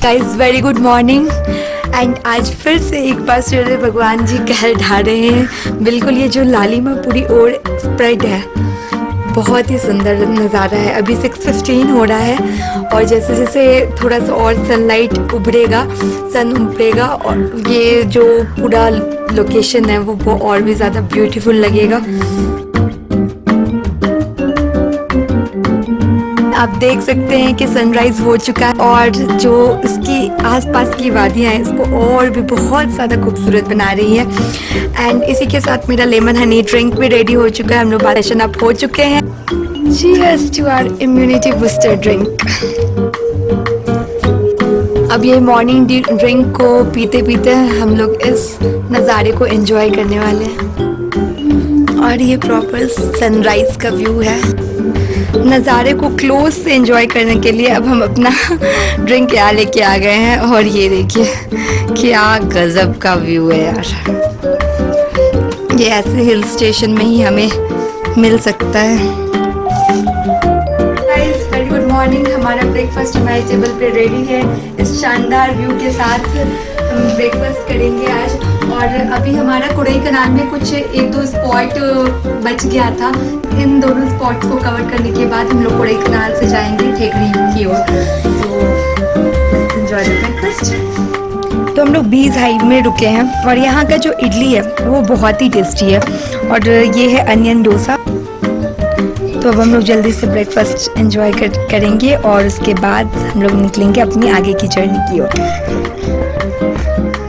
Guys very good morning and आज फिर से एक बार सूर्य भगवान जी कहर ढा रहे हैं। बिल्कुल ये जो लालिमा पूरी ओर स्प्रेड है, बहुत ही सुंदर नज़ारा है। अभी 6:15 हो रहा है और जैसे जैसे थोड़ा सा और सनलाइट उभरेगा, सन उभरेगा और ये जो पूरा लोकेशन है वो और भी ज़्यादा ब्यूटीफुल लगेगा। आप देख सकते हैं कि सनराइज हो चुका है और जो इसकी आसपास की वादियाँ हैं इसको और भी बहुत ज़्यादा खूबसूरत बना रही है। एंड इसी के साथ मेरा लेमन हनी ड्रिंक भी रेडी हो चुका है। हम लोग सेशन अप हो चुके हैं। Cheers to our immunity booster drink. अब ये मॉर्निंग ड्रिंक को पीते पीते हम लोग इस नज़ारे को एंजॉय करने वाले हैं। और ये प्रॉपर सनराइज का व्यू है। नज़ारे को क्लोज से एंजॉय करने के लिए अब हम अपना ड्रिंक यहाँ लेके आ गए हैं और ये देखिए क्या गजब का व्यू है यार। ये ऐसे हिल स्टेशन में ही हमें मिल सकता है। Guys very good morning. हमारा ब्रेकफास्ट हमारे टेबल पे रेडी है। इस शानदार व्यू के साथ हम ब्रेकफास्ट करेंगे आज। और अभी हमारा कुड़ई कनाल में कुछ एक दो स्पॉट बच गया था। इन दोनों स्पॉट्स को कवर करने के बाद हम लोग कुड़ई कनाल से जाएंगे ठेकरी की ओर। तो एंजॉय द ब्रेकफास्ट। तो हम लोग बीज हाइव में रुके हैं और यहाँ का जो इडली है वो बहुत ही टेस्टी है और ये है अनियन डोसा। तो अब हम लोग जल्दी से ब्रेकफास्ट एंजॉय करेंगे और उसके बाद हम लोग निकलेंगे अपनी आगे की जर्नी की ओर।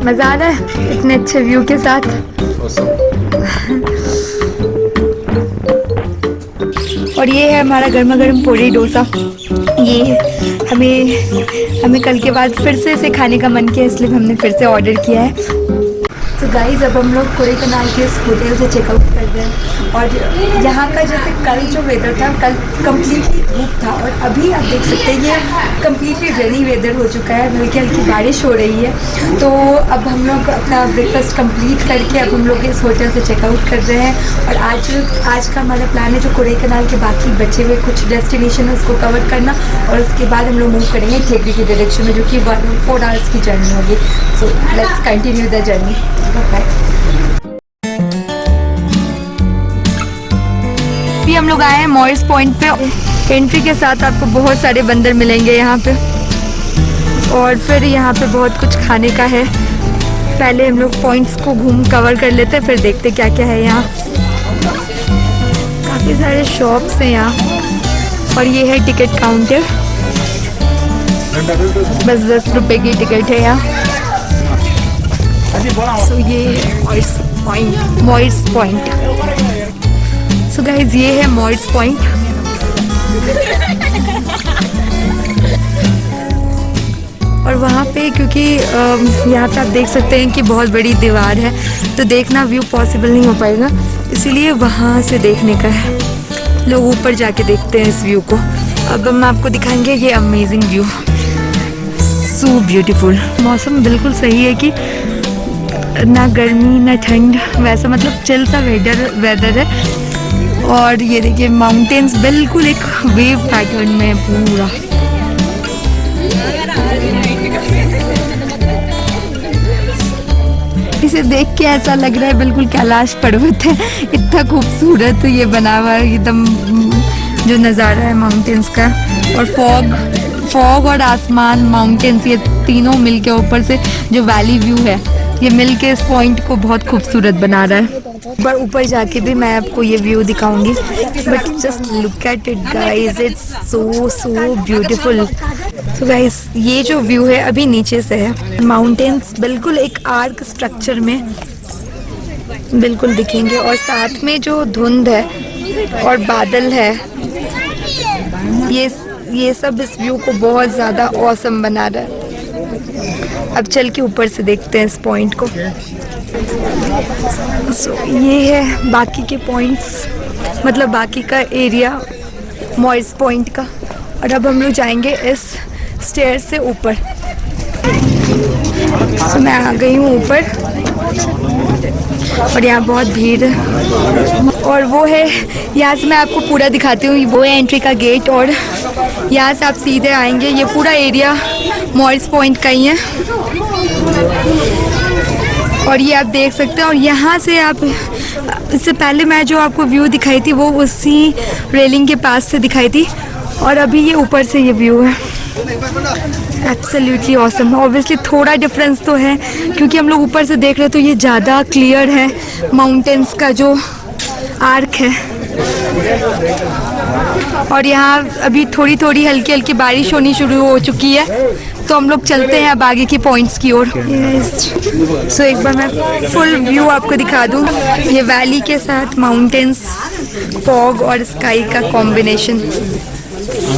मज़ा आ रहा है इतने अच्छे व्यू के साथ। और ये है हमारा गर्मा गर्म पूरी डोसा। ये हमें कल के बाद फिर से इसे खाने का मन किया, इसलिए हमने फिर से ऑर्डर किया है। तो गाइस अब हम लोग कुड़ई कनाल के इस होटल से चेकआउट कर रहे हैं। और यहाँ का जैसे कल जो वेदर था, कल कम्प्लीटली धूप था और अभी आप देख सकते हैं ये कम्प्लीटली रेनी वेदर हो चुका है। हल्की हल्की बारिश हो रही है। तो अब हम लोग अपना ब्रेकफास्ट कंप्लीट करके अब हम लोग इस होटल से चेकआउट कर रहे हैं। और आज का हमारा प्लान है जो कुड़ई कनाल के बाकी बचे हुए कुछ डेस्टिनेशन है उसको कवर करना और उसके बाद हम लोग मूव करेंगे ठेकरी की डायरेक्शन में, जो कि 4 आवर्स की जर्नी होगी। So let's continue the journey. अभी हम लोग आए हैं मॉरिस पॉइंट पे। एंट्री के साथ आपको बहुत सारे बंदर मिलेंगे यहाँ पे और फिर यहाँ पे बहुत कुछ खाने का है। पहले हम लोग पॉइंट्स को कवर कर लेते हैं, फिर देखते क्या क्या है यहाँ। काफ़ी सारे शॉप्स हैं यहाँ और ये है टिकट काउंटर। बस 10 रुपए की टिकट है यहाँ। सो ये मॉरिस पॉइंट। सो गाइज ये है मॉरिस पॉइंट। और वहाँ पे क्योंकि यहाँ पे आप देख सकते हैं कि बहुत बड़ी दीवार है तो देखना व्यू पॉसिबल नहीं हो पाएगा, इसीलिए वहाँ से देखने का है। लोग ऊपर जाके देखते हैं इस व्यू को। अब हम आपको दिखाएंगे ये अमेजिंग व्यू। So beautiful. मौसम बिल्कुल सही है कि ना गर्मी ना ठंड, वैसा मतलब चिल सा वेदर है। और ये देखिए माउंटेन्स बिल्कुल एक वेव पैटर्न में है पूरा। इसे देख के ऐसा लग रहा है बिल्कुल कैलाश पर्वत है। इतना खूबसूरत ये बना हुआ है एकदम जो नज़ारा है माउंटेन्स का। और फॉग और आसमान, माउंटेन्स, ये तीनों मिलके ऊपर से जो वैली व्यू है ये मिलके इस पॉइंट को बहुत खूबसूरत बना रहा है। पर ऊपर जाके भी मैं आपको ये व्यू दिखाऊंगी, but just look at it guys, it's so beautiful. तो गाइस ये जो व्यू है अभी नीचे से है। माउंटेन्स बिल्कुल एक आर्क स्ट्रक्चर में बिल्कुल दिखेंगे और साथ में जो धुंध है और बादल है ये सब इस व्यू को बहुत ज़्यादा ऑसम बना रहा है। अब चल के ऊपर से देखते हैं इस पॉइंट को। ये है बाकी के पॉइंट्स, मतलब बाकी का एरिया मॉरिस पॉइंट का। और अब हम लोग जाएंगे इस स्टेयर से ऊपर। तो मैं आ गई हूँ ऊपर और यहाँ बहुत भीड़ है। और वो है, यहाँ से मैं आपको पूरा दिखाती हूँ, वो है एंट्री का गेट और यहाँ से आप सीधे आएंगे। ये पूरा एरिया मॉरिस पॉइंट का ही है और ये आप देख सकते हैं। और यहाँ से आप, इससे पहले मैं जो आपको व्यू दिखाई थी वो उसी रेलिंग के पास से दिखाई थी और अभी ये ऊपर से ये व्यू है। Absolutely awesome. ऑब्वियसली थोड़ा डिफरेंस तो है क्योंकि हम लोग ऊपर से देख रहे हैं तो ये ज़्यादा क्लियर है, माउंटेन्स का जो आर्क है। और यहाँ अभी थोड़ी थोड़ी हल्की हल्की बारिश होनी शुरू हो चुकी है तो हम लोग चलते हैं अब आगे की पॉइंट्स की ओर। सो एक बार मैं फुल व्यू आपको दिखा दूँ। ये वैली के साथ माउंटेन्स, फॉग और स्काई का कॉम्बिनेशन।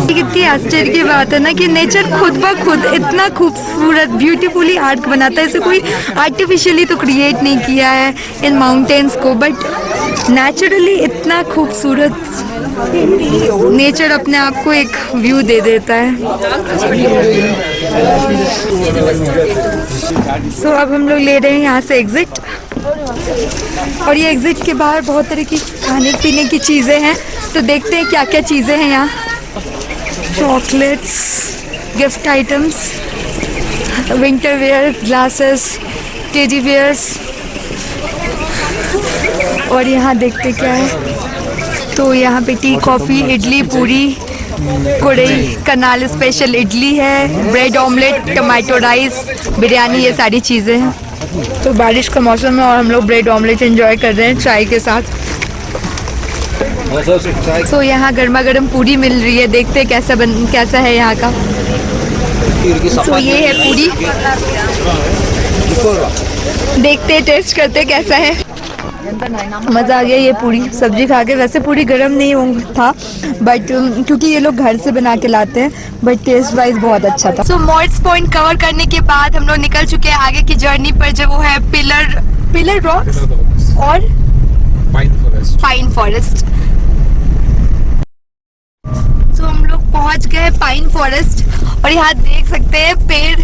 कितनी आश्चर्य की बात है ना कि नेचर खुद ब खुद इतना खूबसूरत ब्यूटीफुली आर्ट बनाता है। इसे कोई आर्टिफिशियली तो क्रिएट नहीं किया है इन माउंटेन्स को, बट नेचुरली इतना खूबसूरत नेचर अपने आप को एक व्यू दे देता है। सो अब हम लोग ले रहे हैं यहाँ से एग्जिट और ये एग्जिट के बाहर बहुत तरह की खाने पीने की चीज़ें हैं तो देखते हैं क्या क्या चीज़ें हैं यहाँ। Chocolates, gift items, winter wear, glasses, teddy bears और यहाँ देखते क्या है। तो यहाँ पे टी, कॉफ़ी, इडली, पूरी, कुड़ई, कनाल स्पेशल इडली है, bread omelette, tomato rice, biryani, ये सारी चीज़ें हैं। तो बारिश का मौसम है और हम लोग ब्रेड ऑमलेट एंजॉय कर रहे हैं चाय के साथ। तो यहाँ गर्मा गर्म पूरी मिल रही है, देखते हैं कैसा है यहाँ का। तो ये है पूरी, देखते हैं, टेस्ट करते हैं कैसा है। मज़ा आ गया ये पूरी सब्जी खा के। वैसे पूरी गर्म नहीं था बट क्योंकि ये लोग घर से बना के लाते हैं, बट टेस्ट वाइज बहुत अच्छा था। सो मॉरिस पॉइंट कवर करने के बाद हम लोग निकल चुके हैं आगे की जर्नी पर, जो वो है पिलर रॉक्स और पाइन फॉरेस्ट। तो हम लोग पहुंच गए पाइन फॉरेस्ट और यहाँ देख सकते हैं पेड़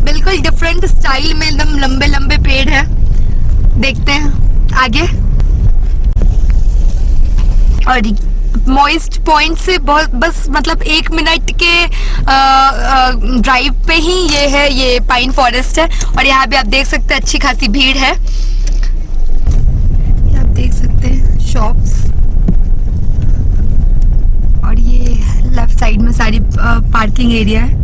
बिल्कुल डिफरेंट स्टाइल में, एकदम लंबे लंबे पेड़ है। देखते हैं आगे। और मॉइस्ट पॉइंट से बहुत बस मतलब 1 मिनट के ड्राइव पे ही ये है, ये पाइन फॉरेस्ट है। और यहाँ पे आप देख सकते हैं अच्छी खासी भीड़ है। आप देख सकते हैं शॉप्स और ये लेफ्ट साइड में सारी पार्किंग एरिया है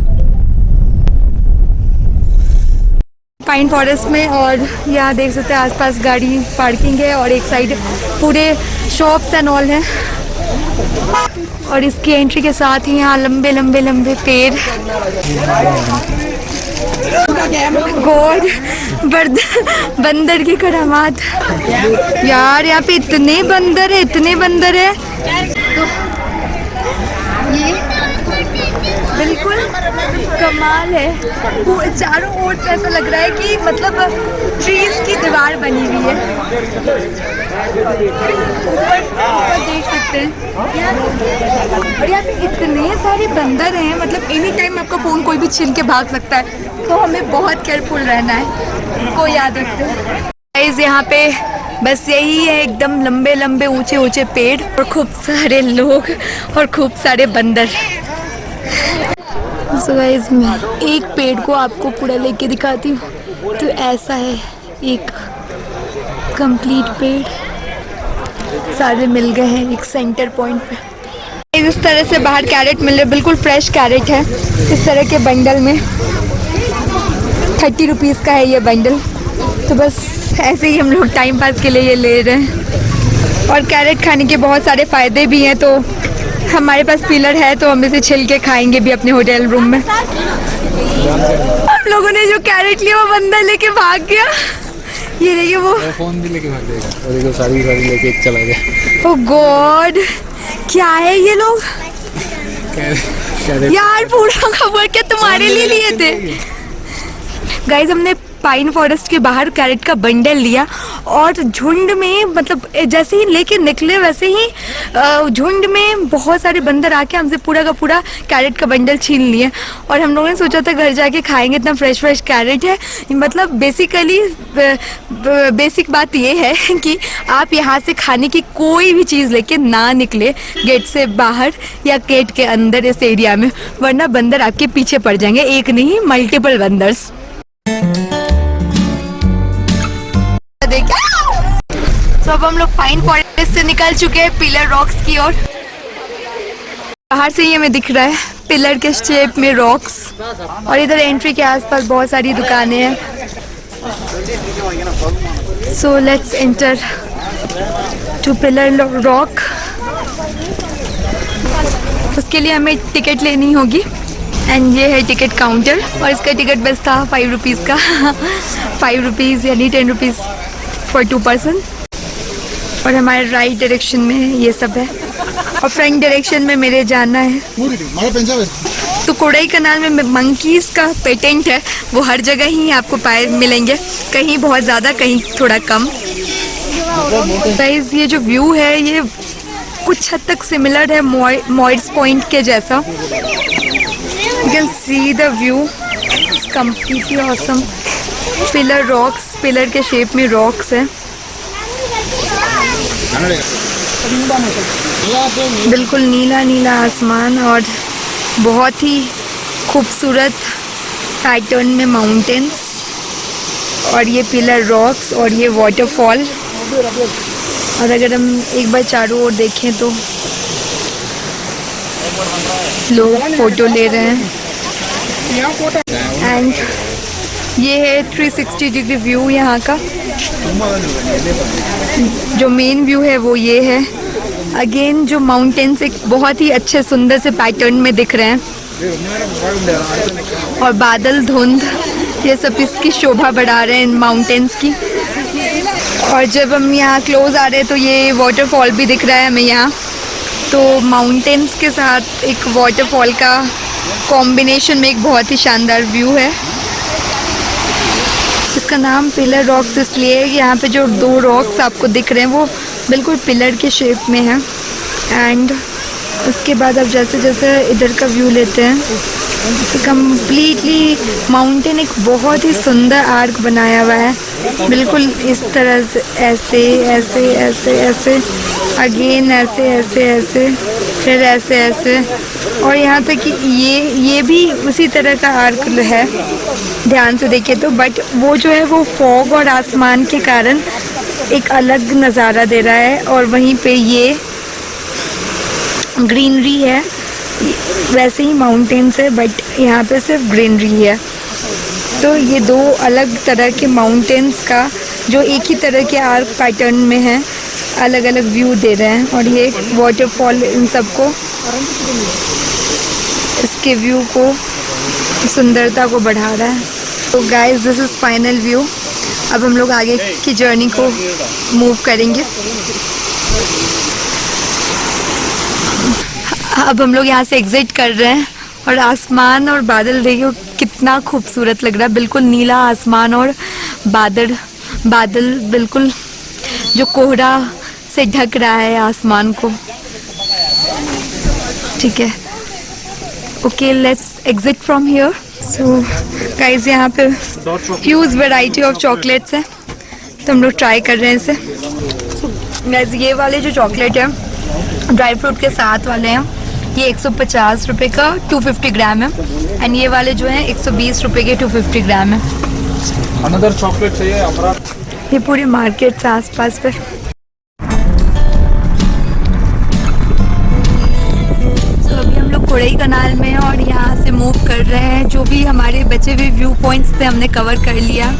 पाइन फॉरेस्ट में। और यहाँ देख सकते हैं आसपास गाड़ी पार्किंग है और एक साइड पूरे शॉप्स एंड ऑल हैं। और इसकी एंट्री के साथ ही यहाँ लंबे लंबे लंबे पेड़, गॉड, बंदर की करामात। यार यहाँ पे इतने बंदर है ये बिल्कुल कमाल है। चारों ओर से ऐसा लग रहा है कि मतलब ट्रीज की दीवार बनी हुई है। ऊपर देख सकते हैं और यहाँ पे इतने सारे बंदर हैं, मतलब एनी टाइम आपका फ़ोन कोई भी छीन के भाग सकता है, तो हमें बहुत केयरफुल रहना है, इसको याद रखते हैं। गाइस यहाँ पे बस यही है, एकदम लंबे लंबे ऊंचे ऊंचे पेड़ और खूब सारे लोग और खूब सारे बंदर। सो गाइस मैं एक पेड़ को आपको पूरा लेके दिखाती हूँ। तो ऐसा है एक कंप्लीट पेड़, सारे मिल गए हैं एक सेंटर पॉइंट पे। इस तरह से बाहर कैरेट मिल रहे, बिल्कुल फ्रेश कैरेट है इस तरह के बंडल में। 30 रुपीज़ का है ये बंडल। तो बस ऐसे ही हम लोग टाइम पास के लिए ये ले रहे हैं। और कैरेट खाने के बहुत सारे फ़ायदे भी हैं, तो हमारे पास पीलर है तो हम इसे छिल के खाएंगे भी अपने होटल रूम में। हम लोगों ने जो कैरेट लिया वो बंदर लेके भाग गया। ये देखिए वो फोन भी लेके भाग जाएगा और देखो सारी लेके चला गया। ओह गॉड, क्या है ये लोग यार, पूरा खबर क्या तुम्हारे लिए थे। गाइस हमने पाइन फॉरेस्ट के बाहर कैरेट का बंडल लिया और झुंड में मतलब जैसे ही लेके निकले वैसे ही झुंड में बहुत सारे बंदर आके हमसे पूरा का पूरा कैरेट का बंडल छीन लिए। और हम लोगों ने सोचा था घर जाके खाएंगे, इतना फ्रेश फ्रेश कैरेट है। मतलब बेसिकली बेसिक बात ये है कि आप यहाँ से खाने की कोई भी चीज़ लेके ना निकले गेट से बाहर या गेट के अंदर इस एरिया में, वरना बंदर आपके पीछे पड़ जाएंगे, एक नहीं मल्टीपल बंदर्स। तो अब हम लोग पाइन फॉरेस्ट से निकल चुके हैं पिलर रॉक्स की ओर। बाहर से ही हमें दिख रहा है पिलर के शेप में रॉक्स, और इधर एंट्री के आसपास बहुत सारी दुकानें हैं। So let's enter to Pillar Rock. उसके लिए हमें टिकट लेनी होगी एंड ये है टिकट काउंटर, और इसका टिकट बस था 5 रुपीज़ का 5 रुपीज़ यानी 10 रुपीज़ फॉर 2 पर्सन। और हमारे राइट डायरेक्शन में ये सब है और फ्रंट डायरेक्शन में मेरे जाना है। तो कोडाई कनाल में मंकीज़ का पेटेंट है, वो हर जगह ही आपको मिलेंगे, कहीं बहुत ज़्यादा कहीं थोड़ा कम। गाइस ये जो व्यू है ये कुछ हद तक सिमिलर है मॉइड्स पॉइंट के जैसा। You can see the view, it's completely awesome. Pillar rocks, pillar के शेप में रॉक्स है, बिल्कुल नीला नीला आसमान और बहुत ही खूबसूरत पैटर्न में माउंटेन्स और ये पिलर रॉक्स और ये वाटरफॉल। और अगर हम एक बार चारों ओर देखें तो लोग फोटो ले रहे हैं एंड ये है 360 डिग्री व्यू यहाँ का। जो मेन व्यू है वो ये है। अगेन जो माउंटेन्स एक बहुत ही अच्छे सुंदर से पैटर्न में दिख रहे हैं और बादल धुंध ये सब इसकी शोभा बढ़ा रहे हैं इन माउंटेन्स की। और जब हम यहाँ क्लोज आ रहे हैं तो ये वाटरफॉल भी दिख रहा है हमें यहाँ। तो माउंटेन्स के साथ एक वाटरफॉल का कॉम्बिनेशन में एक बहुत ही शानदार व्यू है। इसका नाम पिलर रॉक्स इसलिए है कि यहाँ पे जो 2 रॉक्स आपको दिख रहे हैं वो बिल्कुल पिलर के शेप में है। एंड उसके बाद अब जैसे जैसे इधर का व्यू लेते हैं तो कम्प्लीटली माउंटेन एक बहुत ही सुंदर आर्क बनाया हुआ है, बिल्कुल इस तरह से ऐसे ऐसे ऐसे ऐसे अगेन ऐसे ऐसे ऐसे फिर ऐसे ऐसे। और यहाँ तक कि ये भी उसी तरह का आर्क है ध्यान से देखे तो, बट वो जो है वो फॉग और आसमान के कारण एक अलग नज़ारा दे रहा है। और वहीं पे ये ग्रीनरी है, वैसे ही माउंटेन्स है बट यहाँ पे सिर्फ ग्रीनरी है। तो ये 2 अलग तरह के माउंटेन्स का जो एक ही तरह के आर्क पैटर्न में है अलग अलग व्यू दे रहे हैं। और ये वाटरफॉल इन सबको इसके व्यू को सुंदरता को बढ़ा रहा है। तो guys this is final view. अब हम लोग आगे की जर्नी को मूव करेंगे। अब हम लोग यहाँ से एग्जिट कर रहे हैं और आसमान और बादल देखिए कितना खूबसूरत लग रहा है, बिल्कुल नीला आसमान और बादल बिल्कुल जो कोहरा से ढक रहा है आसमान को। ठीक है, okay let's exit from here. So guys यहाँ पे ह्यूज वैरायटी ऑफ चॉकलेट्स हैं तो हम लोग ट्राई कर रहे हैं इसे। गाइस ये वाले जो चॉकलेट है ड्राई फ्रूट के साथ वाले हैं, ये 150 रुपये का 250 ग्राम है। एंड ये वाले जो हैं 120 रुपये के 250 ग्राम है। अनदर चॉकलेट चाहिए अपना। ये पूरे मार्केट से आसपास पे। तो अभी हम लोग कोडाई कनाल में हैं और यहाँ से मूव कर रहे हैं। जो भी हमारे बचे हुए व्यू पॉइंट्स थे हमने कवर कर लिया,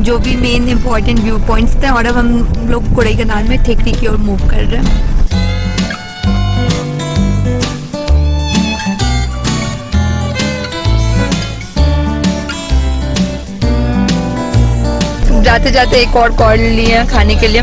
जो भी मेन इम्पॉर्टेंट व्यू पॉइंट्स थे। और अब हम लोग कोडाई कनाल में ठेकरी की ओर मूव कर रहे हैं। जाते जाते एक और कॉर्न लिए खाने के लिए।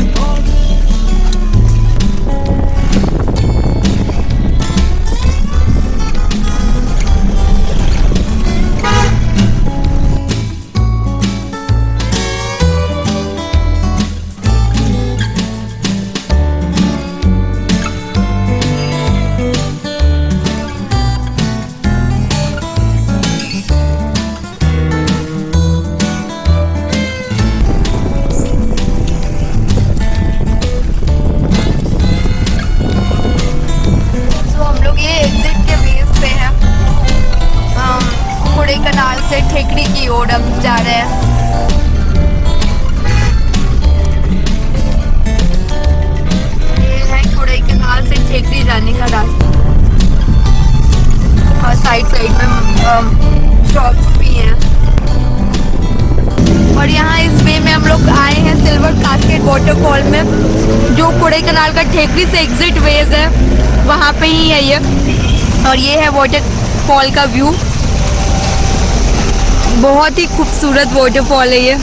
कास्केड वाटरफॉल में, जो कोडाईकनाल का ठेकरी से एग्जिट वेज है वहाँ पे ही है ये। और ये है वाटरफॉल का व्यू, बहुत ही खूबसूरत वाटरफॉल है ये।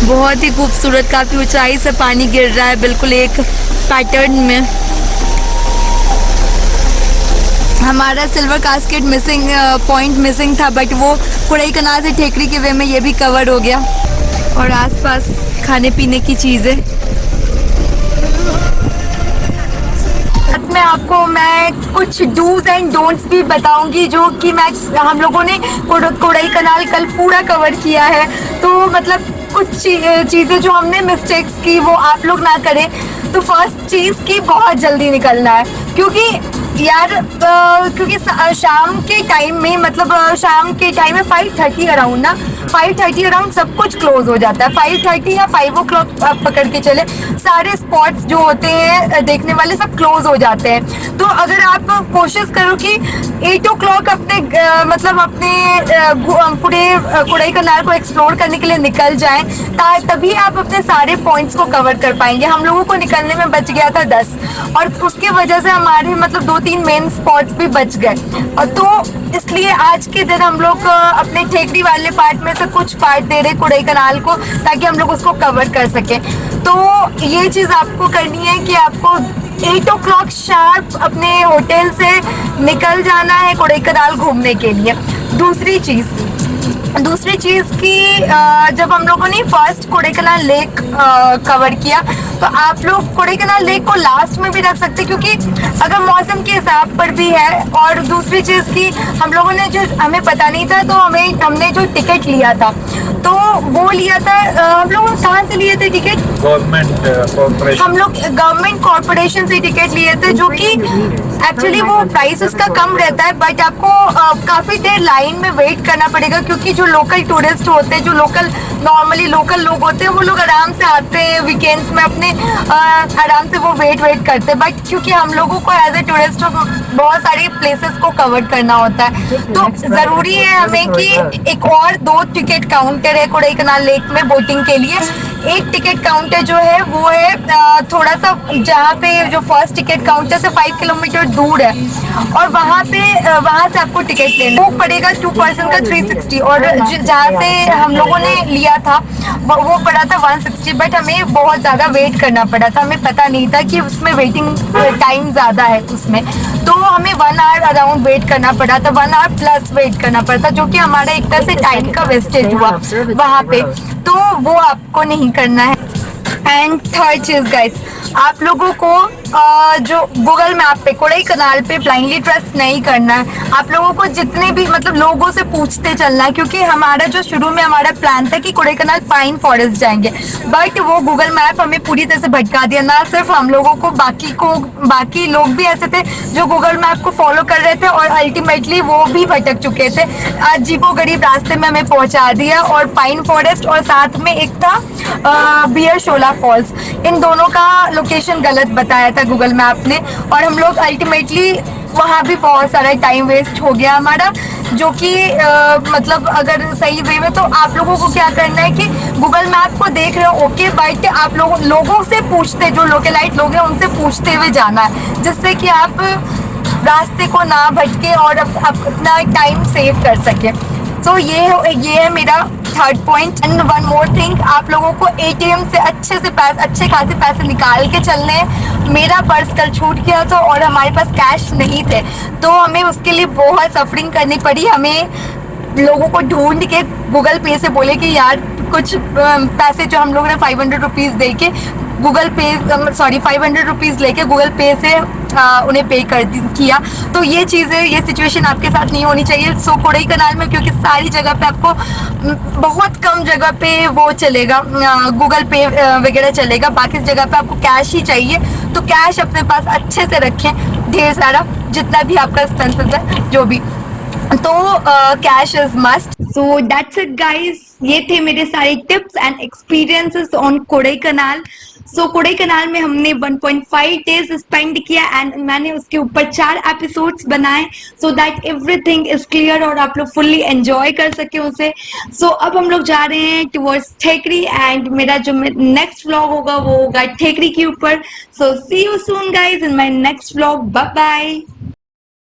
बहुत ही खूबसूरत, काफी ऊंचाई से पानी गिर रहा है बिल्कुल एक पैटर्न में। हमारा silver cascade missing point missing था, बट वो कोडाईकनाल से ठेकरी के वे में ये भी कवर हो गया। और आसपास खाने पीने की चीज़ें। मैं आपको मैं कुछ डूज एंड डोंट्स भी बताऊंगी जो कि हम लोगों ने कोडाईकनाल कल पूरा कवर किया है। तो मतलब कुछ चीज़ें जो हमने मिस्टेक्स की वो आप लोग ना करें। तो फर्स्ट चीज़ की बहुत जल्दी निकलना है, क्योंकि यार क्योंकि शाम के टाइम में मतलब शाम के टाइम में 5:30 अराउंड ना 5:30 अराउंड सब कुछ क्लोज हो जाता है। 5:30 या 5 o'clock आप पकड़ के चले, सारे स्पॉट्स जो होते हैं देखने वाले सब क्लोज हो जाते हैं। तो अगर आप कोशिश करो कि 8 o'clock अपने मतलब अपने पूरे कोडाईकनाल को एक्सप्लोर करने के लिए निकल जाएं, तभी आप अपने सारे पॉइंट्स को कवर कर पाएंगे। हम लोगों को निकलने में बच गया था 10, और उसके वजह से हमारे मतलब 2-3 मेन स्पॉट्स भी बच गए। और तो इसलिए आज के दिन हम लोग अपने ठेकरी वाले पार्ट में से कुछ पार्ट दे रहे कोडाईकनाल को, ताकि हम लोग उसको कवर कर सकें। तो ये चीज़ आपको करनी है कि आपको 8 o'clock शार्प अपने होटल से निकल जाना है कोडाईकनाल घूमने के लिए। दूसरी चीज़ की जब हम लोगों ने फर्स्ट कोडाईकनाल लेक कवर किया, तो आप लोग कोडाईकनाल लेक को लास्ट में भी रख सकते, क्योंकि अगर मौसम के हिसाब पर भी है। और दूसरी चीज़ की हम लोगों ने जो हमें पता नहीं था, तो हमने जो टिकट लिया था, तो वो लिया था हम लोग कहाँ से लिए थे टिकट? हम लोग गवर्नमेंट कॉर्पोरेशन से टिकट लिए थे, जो कि एक्चुअली वो प्राइस उसका कम रहता है, बट आपको काफ़ी देर लाइन में वेट करना पड़ेगा, क्योंकि जो लोकल टूरिस्ट होते हैं, जो नॉर्मली लोकल लोग होते हैं, वो लोग आराम से आते हैं वीकेंड्स में अपने आराम से वो वेट करते हैं। बट क्योंकि हम लोगों को एज ए टूरिस्ट बहुत सारी प्लेसेस को कवर करना होता है, तो ज़रूरी है हमें कि एक और 2 टिकट काउंटर है कोडाईकनाल लेक में बोटिंग के लिए। एक टिकट काउंटर जो है वो है थोड़ा सा, जहाँ पे जो फर्स्ट टिकट काउंटर से 5 किलोमीटर दूर है, और वहाँ से आपको टिकट लेना वो पड़ेगा 2 पर्सन का 360। और जहाँ से हम लोगों ने लिया था वो पड़ा था 160, बट हमें बहुत ज़्यादा वेट करना पड़ा था। हमें पता नहीं था कि उसमें वेटिंग टाइम ज़्यादा है उसमें, तो हमें 1 hour अराउंड वेट करना पड़ा था, 1 hour प्लस वेट करना पड़ा था, जो कि हमारा एक तरह से टाइम का वेस्टेज हुआ वहाँ पे। तो वो आपको नहीं करना है। एंड थर्ड चीज़ गाइस, आप लोगों को जो गूगल मैप पे कोडाईकनाल पे ब्लाइंडली ट्रस्ट नहीं करना है। आप लोगों को जितने भी मतलब लोगों से पूछते चलना है, क्योंकि हमारा जो शुरू में हमारा प्लान था कि कोडाईकनाल पाइन फॉरेस्ट जाएंगे, बट वो गूगल मैप हमें पूरी तरह से भटका दिया। ना सिर्फ हम लोगों को, बाकी लोग भी ऐसे थे जो गूगल मैप को फॉलो कर रहे थे, और अल्टीमेटली वो भी भटक चुके थे। अजीबोगरीब रास्ते में हमें पहुंचा दिया, और पाइन फॉरेस्ट और साथ में एक था बियर शोला फॉल्स, इन दोनों का लोकेशन गलत बताया था गूगल मैप ने, और हम लोग अल्टीमेटली वहाँ भी बहुत सारा टाइम वेस्ट हो गया हमारा, जो कि मतलब अगर सही वे में, तो आप लोगों को क्या करना है कि गूगल मैप को देख रहे हो ओके, बट आप लोगों से पूछते, जो लोकलाइट लोग हैं उनसे पूछते हुए जाना है, जिससे कि आप रास्ते को ना भटके और अपना टाइम सेव कर सके। तो ये है मेरा third point. And one more thing, आप लोगों को ATM से अच्छे खासे पैसे निकाल के चलने हैं। मेरा पर्स कल छूट गया था और हमारे पास कैश नहीं थे, तो हमें उसके लिए बहुत सफरिंग करनी पड़ी। हमें लोगों को ढूंढ के गूगल पे से बोले कि यार कुछ पैसे जो हम लोगों ने 500 रुपीज़ दे के 500 रुपीज़ लेके गूगल पे से उन्हें पे किया। तो ये सिचुएशन आपके साथ नहीं होनी चाहिए। सो कोडाईकनाल में क्योंकि सारी जगह पे आपको बहुत कम जगह पे वो चलेगा, गूगल पे वगैरह चलेगा, बाकी जगह पे आपको कैश ही चाहिए। तो कैश अपने पास अच्छे से रखें, ढेर सारा, जितना भी आपका एक्सपेंसेस है जो भी, तो cash is must. So that's it guys, ये थे मेरे सारे tips and experiences on Kodaikanal. So Kodaikanal में हमने 1.5 डेज स्पेंड किया एंड मैंने उसके ऊपर 4 एपिसोड्स बनाए so that everything is clear और आप लोग फुल्ली एंजॉय कर सके उसे। सो अब हम लोग जा रहे हैं टुवर्ड्स ठेकरी एंड मेरा जो नेक्स्ट व्लॉग होगा वो होगा ठेकरी के ऊपर। So see you soon guys in my next vlog, bye bye.